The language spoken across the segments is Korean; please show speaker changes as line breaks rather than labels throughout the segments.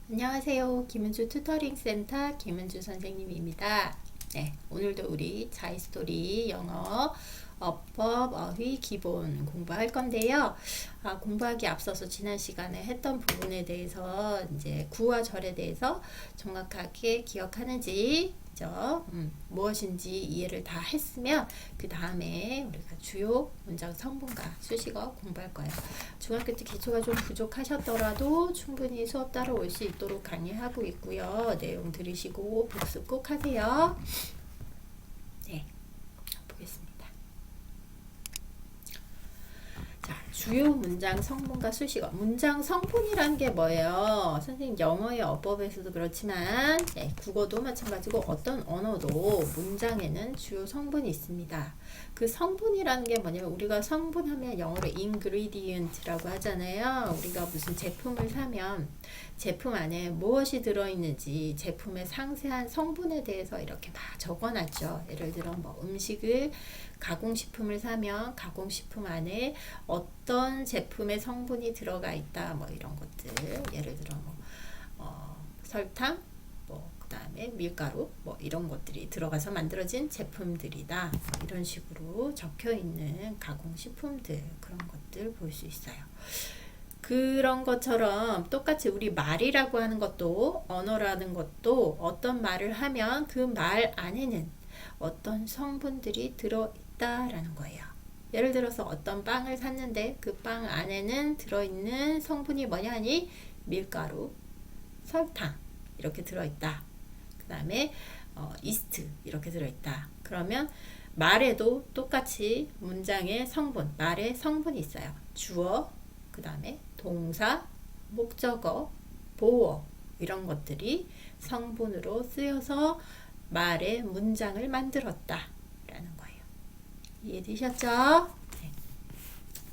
안녕하세요. 김은주 튜터링 센터 김은주 선생님입니다. 네, 오늘도 우리 자이스토리 영어 어법, 어휘, 기본 공부할 건데요. 공부하기 앞서서 지난 시간에 했던 부분에 대해서 이제 구와 절에 대해서 정확하게 기억하는지 무엇인지 이해를 다 했으면 그 다음에 우리가 주요 문장 성분과 수식어 공부할 거예요. 중학교 때 기초가 좀 부족하셨더라도 충분히 수업 따라올 수 있도록 강의하고 있고요. 내용 들으시고 복습 꼭 하세요. 네, 보겠습니다. 자, 주요 문장 성분과 수식어. 문장 성분이란 게 뭐예요? 선생님 영어의 어법에서도 그렇지만 국어도 마찬가지고 어떤 언어도 문장에는 주요 성분이 있습니다. 그 성분이라는 게 뭐냐면 우리가 성분하면 영어로 ingredient라고 하잖아요. 우리가 무슨 제품을 사면 제품 안에 무엇이 들어있는지 제품의 상세한 성분에 대해서 이렇게 다 적어놨죠. 예를 들어 뭐 음식을 가공식품을 사면 가공식품 안에 어떤 제품의 성분이 들어가 있다 뭐 이런 것들 예를 들어 설탕 그 다음에 밀가루 뭐 이런 것들이 들어가서 만들어진 제품들이다 뭐 이런 식으로 적혀 있는 가공식품들 그런 것들 볼 수 있어요. 그런 것처럼 똑같이 우리 말이라고 하는 것도 언어라는 것도 어떤 말을 하면 그 말 안에는 어떤 성분들이 들어있다라는 거예요. 예를 들어서 어떤 빵을 샀는데 그 빵 안에는 들어있는 성분이 뭐냐 하니 밀가루, 설탕 이렇게 들어있다. 그 다음에 이스트 이렇게 들어있다. 그러면 말에도 똑같이 문장의 성분, 말의 성분이 있어요. 주어, 그 다음에 동사, 목적어, 보어 이런 것들이 성분으로 쓰여서 말의 문장을 만들었다 라는 거예요. 이해되셨죠? 네.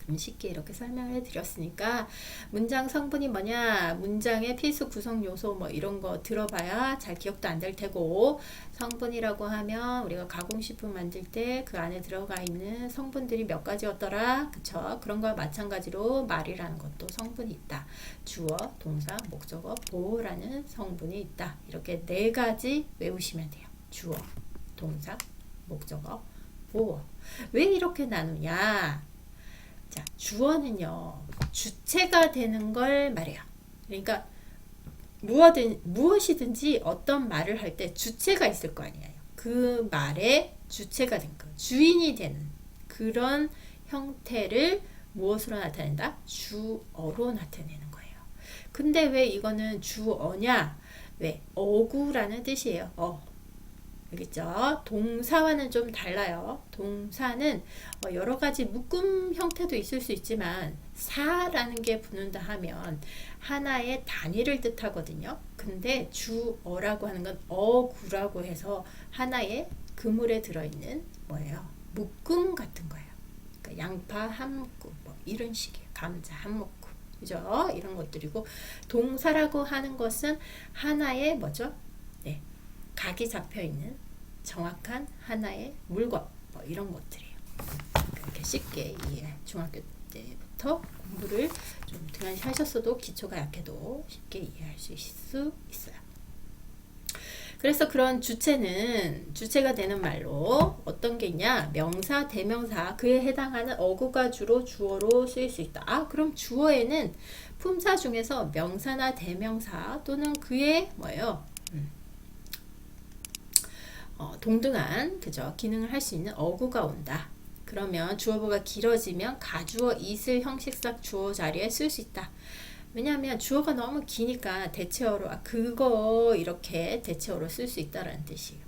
그럼 쉽게 이렇게 설명을 해드렸으니까 문장 성분이 뭐냐, 문장의 필수 구성 요소 뭐 이런 거 들어봐야 잘 기억도 안 될 테고, 성분이라고 하면 우리가 가공식품 만들 때 그 안에 들어가 있는 성분들이 몇 가지였더라, 그쵸? 그런 거와 마찬가지로 말이라는 것도 성분이 있다. 주어, 동사, 목적어, 보어라는 성분이 있다. 이렇게 네 가지 외우시면 돼요. 주어, 동사, 목적어, 보어. 왜 이렇게 나누냐? 자, 주어는요, 주체가 되는 걸 말해요. 그러니까 무엇이든지 어떤 말을 할 때 주체가 있을 거 아니에요. 그 말의 주체가 된 거, 주인이 되는 그런 형태를 무엇으로 나타낸다? 주어로 나타내는 거예요. 근데 왜 이거는 주어냐? 왜? 어구라는 뜻이에요. 알겠죠? 동사와는 좀 달라요. 동사는 여러 가지 묶음 형태도 있을 수 있지만 사라는 게 붙는다 하면 하나의 단위를 뜻하거든요. 근데 주어라고 하는 건 어구라고 해서 하나의 그물에 들어있는 뭐예요? 묶음 같은 거예요. 그러니까 양파 한 묶음 뭐 이런 식이에요. 감자 한 묶음. 그죠? 이런 것들이고 동사라고 하는 것은 하나의 뭐죠? 네. 각이 잡혀있는 정확한 하나의 물건 뭐 이런 것들이에요. 그렇게 쉽게 이해 중학교 때부터 공부를 좀 등한시 하셨어도 기초가 약해도 쉽게 이해할 수 있어요. 그래서 그런 주체는 주체가 되는 말로 어떤 게 있냐? 명사, 대명사 그에 해당하는 어구가 주로 주어로 쓰일 수 있다. 그럼 주어에는 품사 중에서 명사나 대명사 또는 그의 뭐예요? 동등한 그죠 기능을 할 수 있는 어구가 온다. 그러면 주어보가 길어지면 가주어 이슬 형식상 주어 자리에 쓸 수 있다. 왜냐하면 주어가 너무 기니까 대체어로 그거 이렇게 대체어로 쓸 수 있다라는 뜻이에요.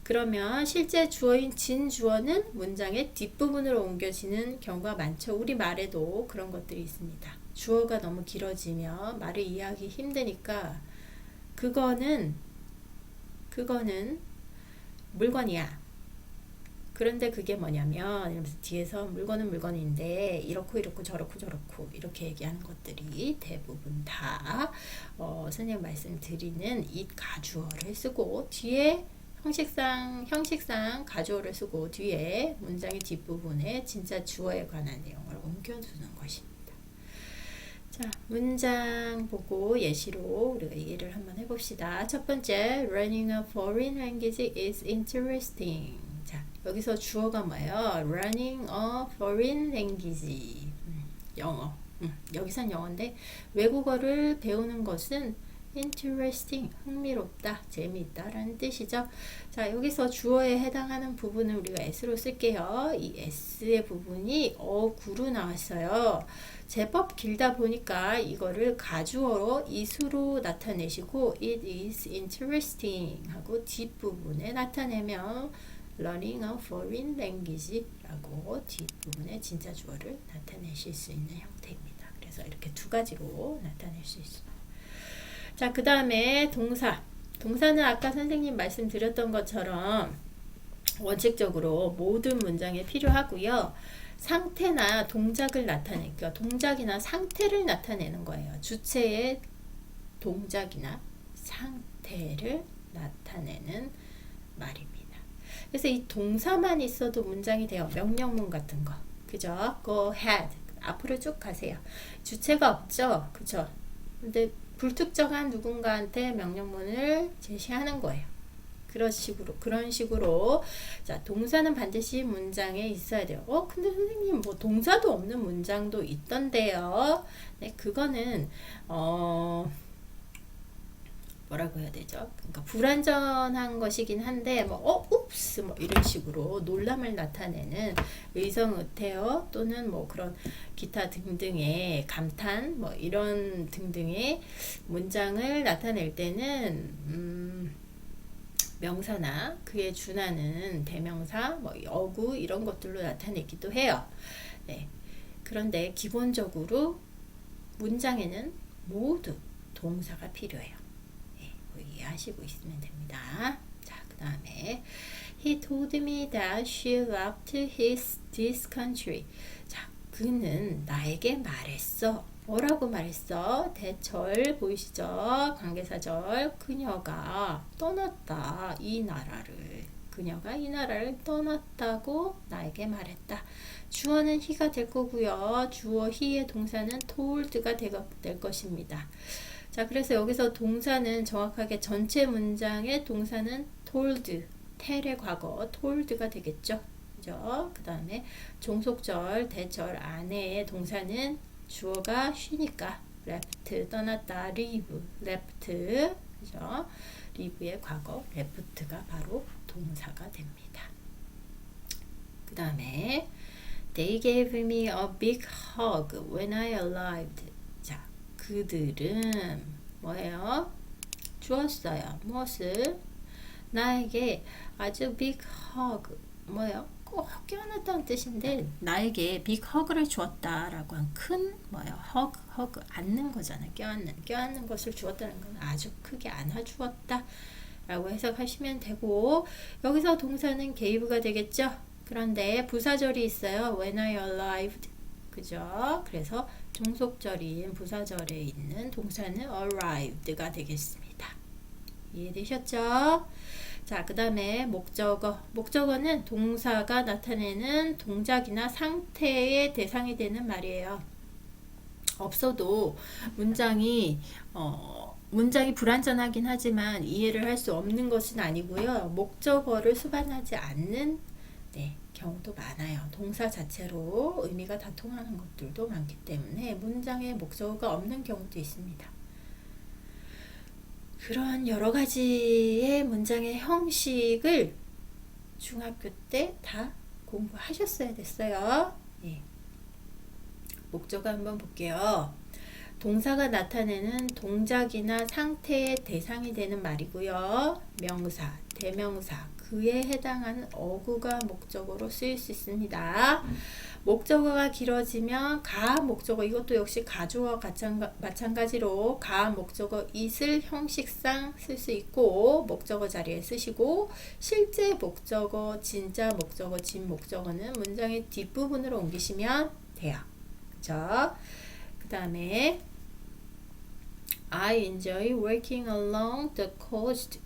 그러면 실제 주어인 진주어는 문장의 뒷부분으로 옮겨지는 경우가 많죠. 우리 말에도 그런 것들이 있습니다. 주어가 너무 길어지면 말을 이해하기 힘드니까 그거는 물건이야. 그런데 그게 뭐냐면 이러면서 뒤에서 물건은 물건인데 이렇고 저렇고 이렇게 얘기하는 것들이 대부분 다 선생님 말씀드리는 이 가주어를 쓰고 뒤에 형식상 가주어를 쓰고 뒤에 문장의 뒷부분에 진짜 주어에 관한 내용을 옮겨두는 것입니다. 자, 문장 보고 예시로 우리가 얘기를 한번 해봅시다. 첫 번째, learning a foreign language is interesting. 자, 여기서 주어가 뭐예요? learning a foreign language. 영어. 여기선 영어인데 외국어를 배우는 것은 interesting, 흥미롭다, 재미있다라는 뜻이죠. 자, 여기서 주어에 해당하는 부분을 우리가 s로 쓸게요. 이 s의 부분이 어구로 나왔어요. 제법 길다 보니까 이거를 가주어로 is로 나타내시고 it is interesting 하고 뒷부분에 나타내면 learning a foreign language 라고 뒷부분에 진짜 주어를 나타내실 수 있는 형태입니다. 그래서 이렇게 두 가지로 나타낼 수 있어요. 자, 그 다음에 동사. 동사는 아까 선생님 말씀드렸던 것처럼 원칙적으로 모든 문장에 필요하고요. 상태나 동작을 나타내니까 동작이나 상태를 나타내는 거예요. 주체의 동작이나 상태를 나타내는 말입니다. 그래서 이 동사만 있어도 문장이 돼요. 명령문 같은 거. 그죠? Go ahead. 앞으로 쭉 가세요. 주체가 없죠? 그죠? 근데 불특정한 누군가한테 명령문을 제시하는 거예요. 그런 식으로. 자, 동사는 반드시 문장에 있어야 돼요. 근데 선생님, 뭐, 동사도 없는 문장도 있던데요. 네, 그거는, 뭐라고 해야 되죠? 그러니까 불완전한 것이긴 한데, 옵스, 이런 식으로 놀람을 나타내는 의성의태어 또는 그런 기타 등등의 감탄, 이런 등등의 문장을 나타낼 때는, 명사나 그에 준하는 대명사, 어구, 이런 것들로 나타내기도 해요. 네. 그런데 기본적으로 문장에는 모두 동사가 필요해요. 이해하시고 있으면 됩니다. 자, 그 다음에 He told me that she loved this country. 자, 그는 나에게 말했어. 뭐라고 말했어? 대절 보이시죠? 관계사절. 그녀가 떠났다. 이 나라를. 그녀가 이 나라를 떠났다고 나에게 말했다. 주어는 he가 될 거고요. 주어 he의 동사는 told가 될 것입니다. 자, 그래서 여기서 동사는 정확하게 전체 문장의 동사는 told, tell의 과거 told가 되겠죠. 그죠? 그 다음에 종속절, 대절 안에의 동사는 주어가 she니까 left, 떠났다, leave, left, 그죠? leave의 과거, left가 바로 동사가 됩니다. 그 다음에 They gave me a big hug when I arrived. 그들은 뭐예요? 주었어요. 무엇을? 나에게 아주 big hug, 뭐예요? 꼭 껴안았다는 뜻인데 나에게 big hug를 주었다라고 한 큰 뭐예요? hug 안는 거잖아요. 껴안는 것을 주었다는 건 아주 크게 안아주었다 라고 해석하시면 되고, 여기서 동사는 gave가 되겠죠? 그런데 부사절이 있어요. when I arrived. 그죠? 그래서 종속절인 부사절에 있는 동사는 arrived가 되겠습니다. 이해되셨죠? 자, 그 다음에 목적어. 목적어는 동사가 나타내는 동작이나 상태의 대상이 되는 말이에요. 없어도 문장이 불완전하긴 하지만 이해를 할 수 없는 것은 아니고요. 목적어를 수반하지 않는 경우도 많아요. 동사 자체로 의미가 다 통하는 것들도 많기 때문에 문장에 목적어가 없는 경우도 있습니다. 그런 여러 가지의 문장의 형식을 중학교 때 다 공부하셨어야 됐어요. 목적어 한번 볼게요. 동사가 나타내는 동작이나 상태의 대상이 되는 말이고요. 명사, 대명사, 그에 해당하는 어구가 목적어로 쓰일 수 있습니다. 목적어가 길어지면 가 목적어, 이것도 역시 가주어 마찬가지로 가 목적어 it을 형식상 쓸 수 있고 목적어 자리에 쓰시고, 실제 목적어, 진짜 목적어, 진 목적어는 문장의 뒷부분으로 옮기시면 돼요. 그쵸? 그 다음에 I enjoy working along the coast.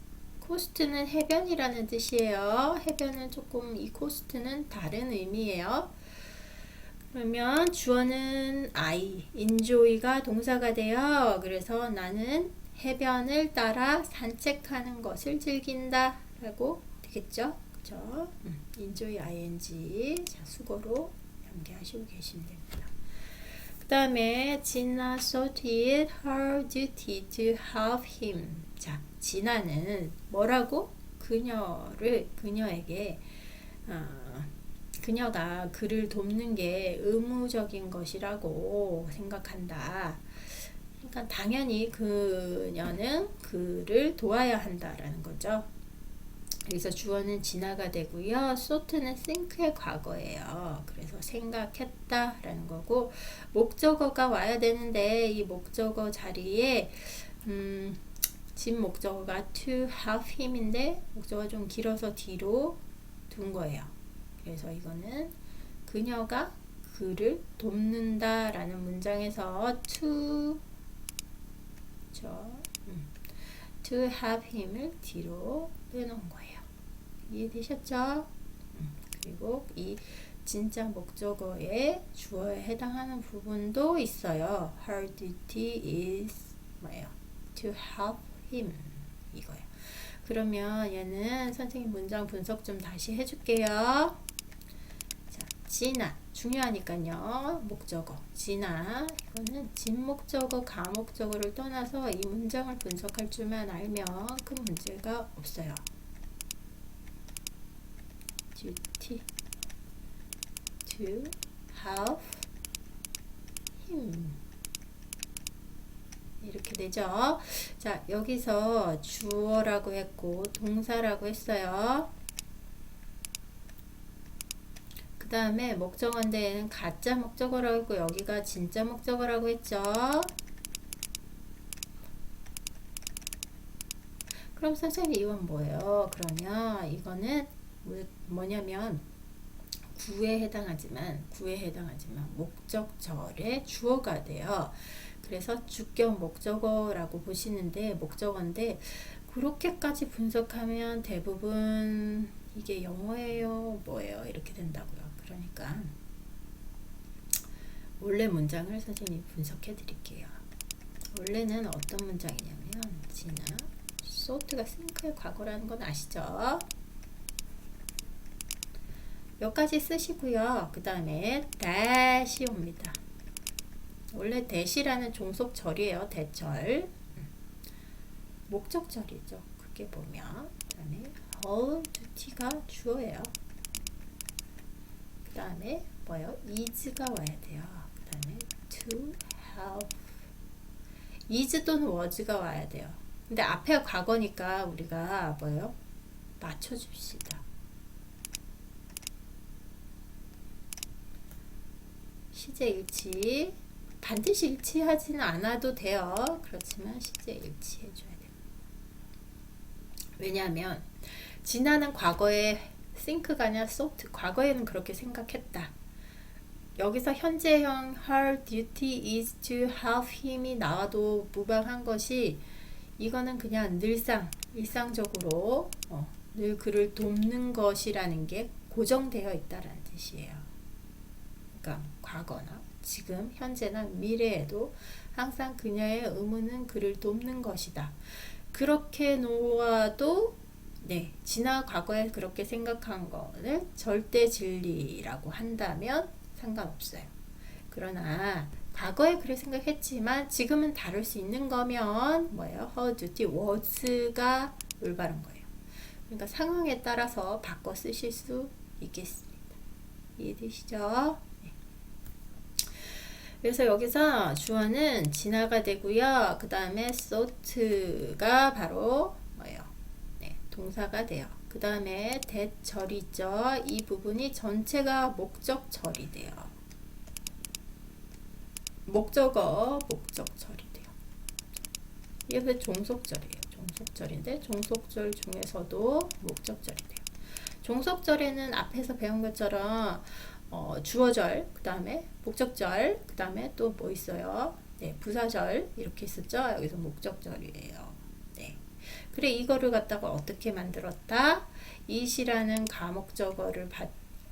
코스트는 해변이라는 뜻이에요. 해변은 조금, 이 코스트는 다른 의미예요. 그러면 주어는 I, enjoy가 동사가 돼요. 그래서 나는 해변을 따라 산책하는 것을 즐긴다 라고 되겠죠. 그죠? enjoy ing. 자, 수거로 연기하시고 계시면 됩니다. 그 다음에 진아 thought it her duty to help him. 자, 진아는 뭐라고? 그녀에게 그녀가 그를 돕는 게 의무적인 것이라고 생각한다. 그러니까 당연히 그녀는 그를 도와야 한다라는 거죠. 여기서 주어는 진화가 되고요. thought는 think의 과거예요. 그래서 생각했다라는 거고, 목적어가 와야 되는데 이 목적어 자리에 진 목적어가 to help him인데 목적어가 좀 길어서 뒤로 둔 거예요. 그래서 이거는 그녀가 그를 돕는다라는 문장에서 to help him을 뒤로 빼놓은 거예요. 이해되셨죠? 그리고 이 진짜 목적어의 주어에 해당하는 부분도 있어요. Her duty is 뭐예요? To help him 이거예요. 그러면 얘는 선생님 문장 분석 좀 다시 해줄게요. 자, 진아 중요하니까요. 목적어 진아 이거는 진목적어 가목적어를 떠나서 이 문장을 분석할 줄만 알면 큰 문제가 없어요. duty to help him 이렇게 되죠. 자, 여기서 주어라고 했고 동사라고 했어요. 그 다음에 목적어인데 가짜 목적어라고 했고 여기가 진짜 목적어라고 했죠. 그럼 선생님 이건 뭐예요? 그러면 이거는 뭐냐면 구에 해당하지만 목적절의 주어가 돼요. 그래서 주격 목적어라고 보시는데 목적어인데 그렇게까지 분석하면 대부분 이게 영어예요 뭐예요 이렇게 된다고요. 그러니까 원래 문장을 선생님이 분석해 드릴게요. 원래는 어떤 문장이냐면 진아 thought가 think의 과거라는 건 아시죠? 여기까지 쓰시고요. 그 다음에 that이 옵니다. 원래 that이라는 종속절이에요. 대절 목적절이죠. 크게 보면 그 다음에 her duty가 주어예요. 그 다음에 뭐예요? is가 와야 돼요. 그 다음에 to help is 또는 was가 와야 돼요. 근데 앞에 과거니까 우리가 뭐예요? 맞춰줍시다. 시제 일치 반드시 일치하지는 않아도 돼요. 그렇지만 시제 일치해줘야 돼요. 왜냐하면 진화는 과거에 think가 아니라 thought 과거에는 그렇게 생각했다. 여기서 현재형 her duty is to help him이 나와도 무방한 것이 이거는 그냥 일상적으로 늘 그를 돕는 것이라는 게 고정되어 있다라는 뜻이에요. 그러니까 과거나 지금 현재나 미래에도 항상 그녀의 의무는 그를 돕는 것이다. 그렇게 놓아도 지나 과거에 그렇게 생각한 거를 절대 진리라고 한다면 상관없어요. 그러나 과거에 그렇게 생각했지만 지금은 다를 수 있는 거면 뭐예요? her duty was가 올바른 거예요. 그러니까 상황에 따라서 바꿔 쓰실 수 있겠습니다. 이해되시죠? 그래서 여기서 주어는 진화가 되고요. 그 다음에 thought가 바로 뭐예요? 동사가 돼요. 그 다음에 대절이 있죠. 이 부분이 전체가 목적절이 돼요. 목적절이 돼요. 이게 종속절이에요. 종속절인데 종속절 중에서도 목적절이 돼요. 종속절에는 앞에서 배운 것처럼 주어절, 그 다음에 목적절, 그 다음에 또 뭐 있어요? 부사절 이렇게 있었죠. 여기서 목적절이에요. 그래 이거를 갖다가 어떻게 만들었다? it이라는 가목적어를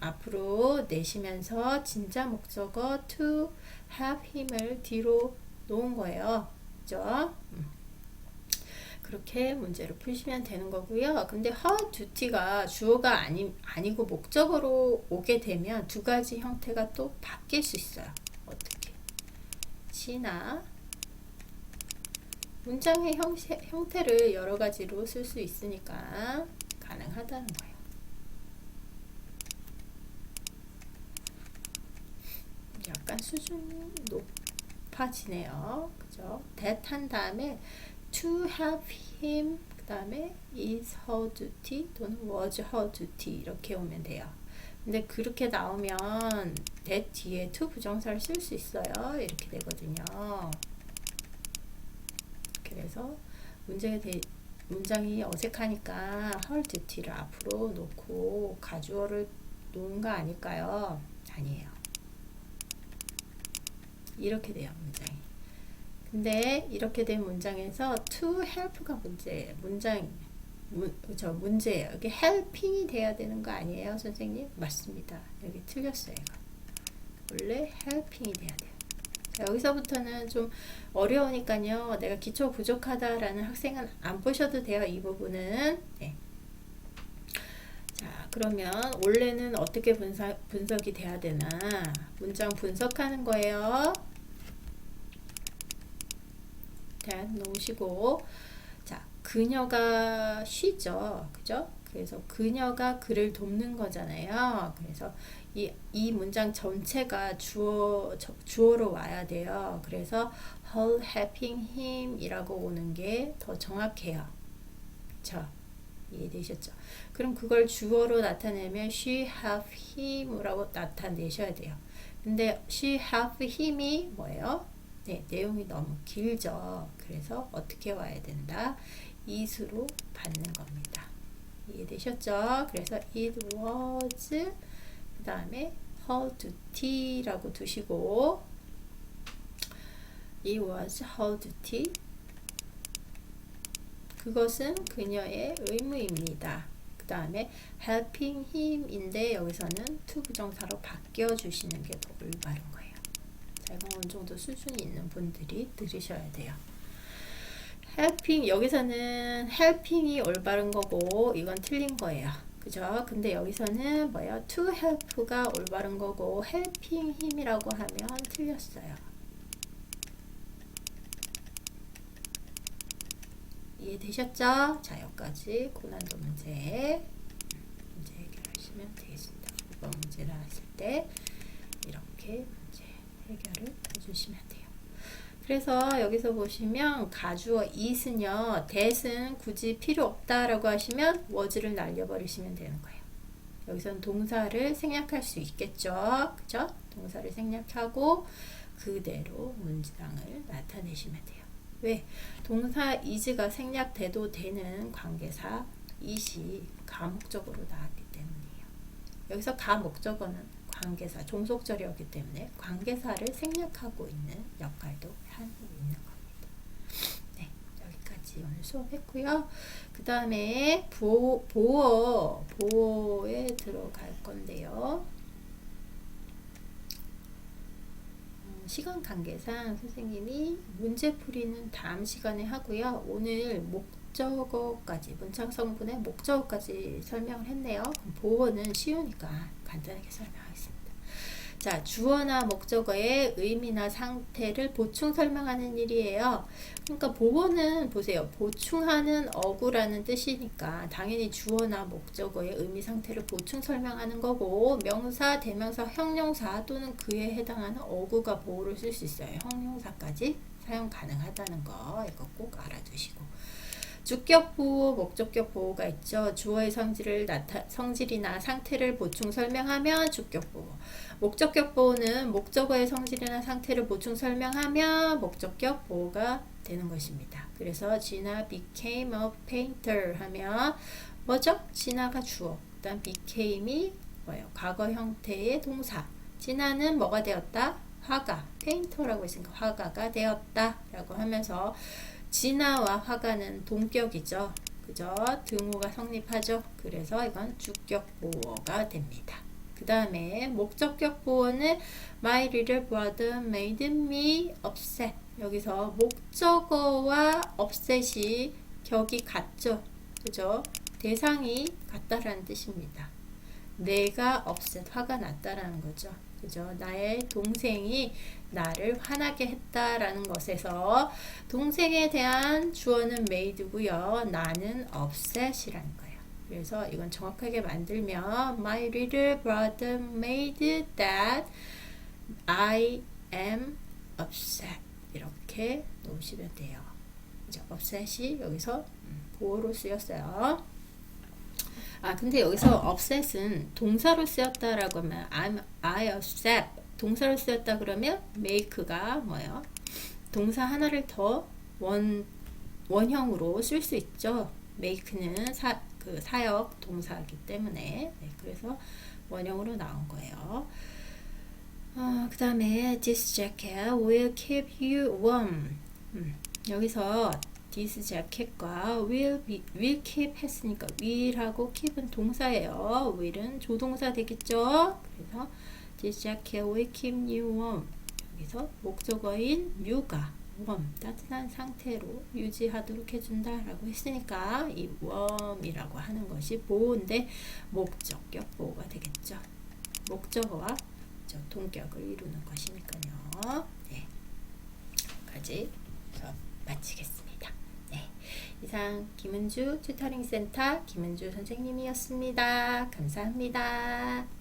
앞으로 내쉬면서 진짜 목적어 to have him을 뒤로 놓은 거예요. 그죠? 그렇게 문제를 푸시면 되는 거고요. 근데 her duty가 주어가 아니고 목적어로 오게 되면 두 가지 형태가 또 바뀔 수 있어요. 어떻게? she나 문장의 형태를 여러 가지로 쓸 수 있으니까 가능하다는 거예요. 약간 수준이 높아지네요. 그죠? that 한 다음에 to have him 그 다음에 is her duty 또는 was her duty 이렇게 오면 돼요. 근데 그렇게 나오면 that 뒤에 to 부정사를 쓸 수 있어요. 이렇게 되거든요. 그래서 문장이 어색하니까 her duty를 앞으로 놓고 가주어를 놓은 거 아닐까요? 아니에요. 이렇게 돼요, 문장이. 근데 이렇게 된 문장에서 to help가 문제예요. 문제예요. 여기 helping이 돼야 되는 거 아니에요, 선생님? 맞습니다. 여기 틀렸어요. 원래 helping이 돼야 돼요. 자, 여기서부터는 좀 어려우니까요. 내가 기초 부족하다라는 학생은 안 보셔도 돼요. 이 부분은. 네. 자, 그러면 원래는 어떻게 분석이 돼야 되나? 문장 분석하는 거예요. 자, 놓으시고, 자, 그녀가 쉬죠. 그죠? 그래서 그녀가 그를 돕는 거잖아요. 그래서 이 문장 전체가 주어로 와야 돼요. 그래서 her helping him 이라고 오는 게 더 정확해요. 그쵸? 이해되셨죠? 그럼 그걸 주어로 나타내면 she have him이라고 나타내셔야 돼요. 근데 she have him이 뭐예요? 네, 내용이 너무 길죠. 그래서 어떻게 와야 된다? is로 받는 겁니다. 이해되셨죠? 그래서 it was 그 다음에 her duty라고 두시고 it was her duty 그것은 그녀의 의무입니다. 그 다음에 helping him인데 여기서는 to 부정사로 바뀌어주시는 게 더 올바른 거예요. 자, 이건 어느 정도 수준이 있는 분들이 들으셔야 돼요. helping, 여기서는 helping이 올바른 거고 이건 틀린 거예요. 그죠? 근데 여기서는 뭐예요? to help가 올바른 거고 helping him이라고 하면 틀렸어요. 이해되셨죠? 자, 여기까지 고난도 문제 해결하시면 되겠습니다. 9번 문제를 하실 때 이렇게 문제 해결을 해주시면 돼요. 그래서 여기서 보시면 가주어 is는요, that은 굳이 필요 없다라고 하시면 was를 날려버리시면 되는 거예요. 여기서는 동사를 생략할 수 있겠죠? 그죠? 동사를 생략하고 그대로 문장을 나타내시면 돼요. 왜? 동사 is가 생략돼도 되는 관계사 it이 가목적으로 나왔기 때문이에요. 여기서 가목적어는 관계사, 종속절이었기 때문에 관계사를 생략하고 있는 역할도 하고 있는 겁니다. 네, 여기까지 오늘 수업했고요. 그 다음에 보어에 들어갈 건데요. 시간 관계상 선생님이 문제풀이는 다음 시간에 하고요. 오늘 목적어까지, 문장 성분의 목적어까지 설명을 했네요. 그럼 보어는 쉬우니까 간단하게 설명하겠습니다. 자, 주어나 목적어의 의미나 상태를 보충 설명하는 일이에요. 그러니까 보어는 보세요. 보충하는 어구라는 뜻이니까 당연히 주어나 목적어의 의미 상태를 보충 설명하는 거고, 명사, 대명사, 형용사 또는 그에 해당하는 어구가 보어를 쓸 수 있어요. 형용사까지 사용 가능하다는 거 이거 꼭 알아두시고, 주격 보호, 목적격 보호가 있죠. 주어의 성질이나 상태를 보충 설명하면 주격 보호. 목적격 보호는 목적어의 성질이나 상태를 보충 설명하면 목적격 보호가 되는 것입니다. 그래서 Gina became a painter 하면 뭐죠? Gina가 주어. 그다음 became이 뭐예요? 과거 형태의 동사. Gina는 뭐가 되었다? 화가. 페인터라고 했으니까 화가가 되었다 라고 하면서 진화와 화가는 동격이죠. 그죠? 등호가 성립하죠. 그래서 이건 주격 보어가 됩니다. 그 다음에 목적격 보어는 My little brother made me upset. 여기서 목적어와 upset이 격이 같죠. 그죠? 대상이 같다라는 뜻입니다. 내가 upset, 화가 났다라는 거죠. 그죠? 나의 동생이 나를 화나게 했다라는 것에서 동생에 대한 주어는 made고요. 나는 upset이라는 거예요. 그래서 이건 정확하게 만들면 My little brother made that I am upset. 이렇게 놓으시면 돼요. 그죠? upset이 여기서 보어로 쓰였어요. 근데 여기서 upset은 동사로 쓰였다라고 하면 I upset 동사로 쓰였다 그러면 make가 뭐예요? 동사 하나를 더 원형으로 쓸 수 있죠. make는 사역 동사이기 때문에 그래서 원형으로 나온 거예요. 그 다음에 This jacket will keep you warm. 여기서 this jacket과 will keep 했으니까 will하고 keep은 동사예요. will은 조동사 되겠죠. 그래서 this jacket will keep you warm. 여기서 목적어인 you가 warm, 따뜻한 상태로 유지하도록 해준다라고 했으니까 이 warm이라고 하는 것이 보호인데 목적격 보호가 되겠죠. 목적어와 동격을 이루는 것이니까요. 네, 여기까지 수업 마치겠습니다. 네, 이상 김은주 튜터링 센터 김은주 선생님이었습니다. 감사합니다.